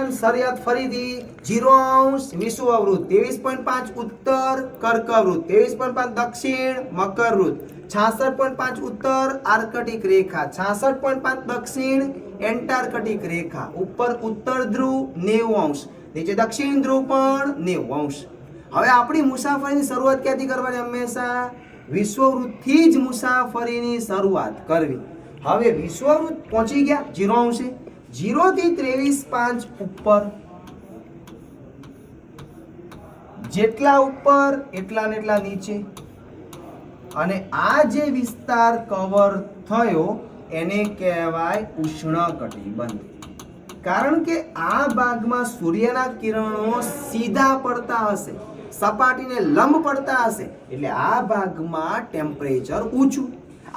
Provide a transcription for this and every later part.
શરિયત ફરીથી 0° વિષુવવૃત્ત 23.5 ઉત્તર કર્કવૃત્ત 23.5 દક્ષિણ મકરવૃત્ત 66.5 ઉત્તર આર્કટિક રેખા 66.5 દક્ષિણ એન્ટાર્કટિક રેખા ઉપર ઉત્તર ધ્રુવ 90°, નીચે દક્ષિણ ધ્રુવ પણ 90°. હવે આપણી મુસાફરીની શરૂઆત ક્યાંથી કરવાની? હંમેશા વિષુવવૃત્તથી જ મુસાફરીની શરૂઆત કરવી. હવે વિષુવવૃત્ત પહોંચી ગયા 0°, 0 થી 23.5 ઉપર, જેટલા ઉપર એટલા ને એટલા નીચે, અને આ જે વિસ્તાર કવર થયો એને કહેવાય ઉષ્ણકટિબંધ. કારણ કે આ ભાગમાં સૂર્યના કિરણો સીધા પડતા હશે, સપાટીને લંબ પડતા હશે, એટલે આ ભાગમાં ટેમ્પરેચર ઊંચું,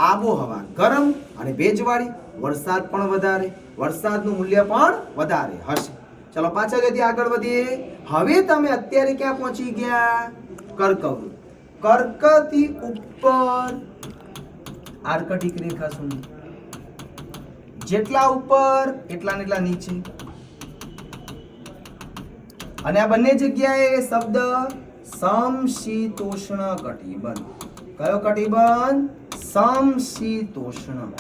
આબોહવા ગરમ અને ભેજવાળી, વરસાદ પણ વધારે, વરસાદનું મૂલ્ય પણ વધારે હશે. ચલો પાછળ જતી આગળ વધીએ. હવે તમે અત્યારે ક્યાં પહોંચી ગયા? કર્કવૃત્ત. કર્કથી ઉપર આર્કટિક રેખા સુધી, જેટલા ઉપર એટલા ને એટલા નીચે, અને આ બંને જગ્યાએ શબ્દ સમશીતોષ્ણ કટિબંધ. કયો કટિબંધ? સમશીતોષ્ણ.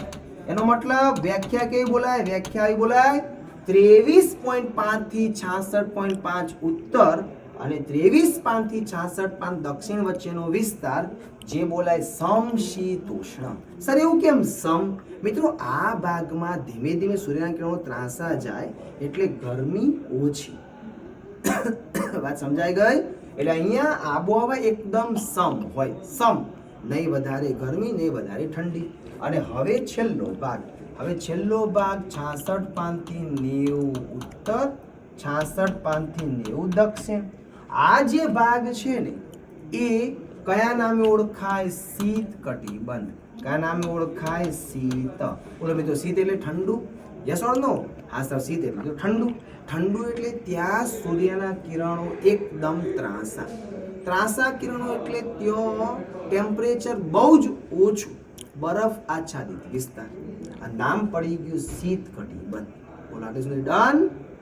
એનો મતલબ વ્યાખ્યા કેવી બોલાય? વ્યાખ્યા આવી બોલાય 23.5 થી 66.5 ઉત્તર અને 23.5 થી 66.5 દક્ષિણ વચ્ચેનો વિસ્તાર, જે બોલાય સમશીતોષ્ણ. સર એવું કેમ સમ? મિત્રો આ ભાગમાં ધીમે ધીમે સૂર્યના કિરણો ત્રાંસા જાય એટલે ગરમી ઓછી. વાત સમજાઈ ગઈ? એટલે અહીંયા આબોહવા એકદમ સમ હોય, સમ, નહીં વધારે ગરમી નહીં વધારે ઠંડી. અને હવે છેલ્લો ભાગ, 66.5 થી 90 ઉત્તર, 66.5 થી 90 દક્ષિણ. આ જે ભાગ છે ને એ કયા નામે ઓળખાય? શીત કટિબંધ. કયા નામે ઓળખાય? શીત. બોલો મિત્રો, શીત એટલે ઠંડુ? યસ ઓર નો? હા સર, શીત એટલે ઠંડુ. ઠંડુ એટલે ત્યાં સૂર્યના કિરણો એકદમ ત્રાંસા. ત્રાંસા કિરણો એટલે ત્યાં ટેમ્પરેચર બહુ જ ઓછું, બરફ આચ્છાદિત વિસ્તાર. આ નામ પડી ગયું શીત કટિબંધ. બોલો આટલું સુધી ડન?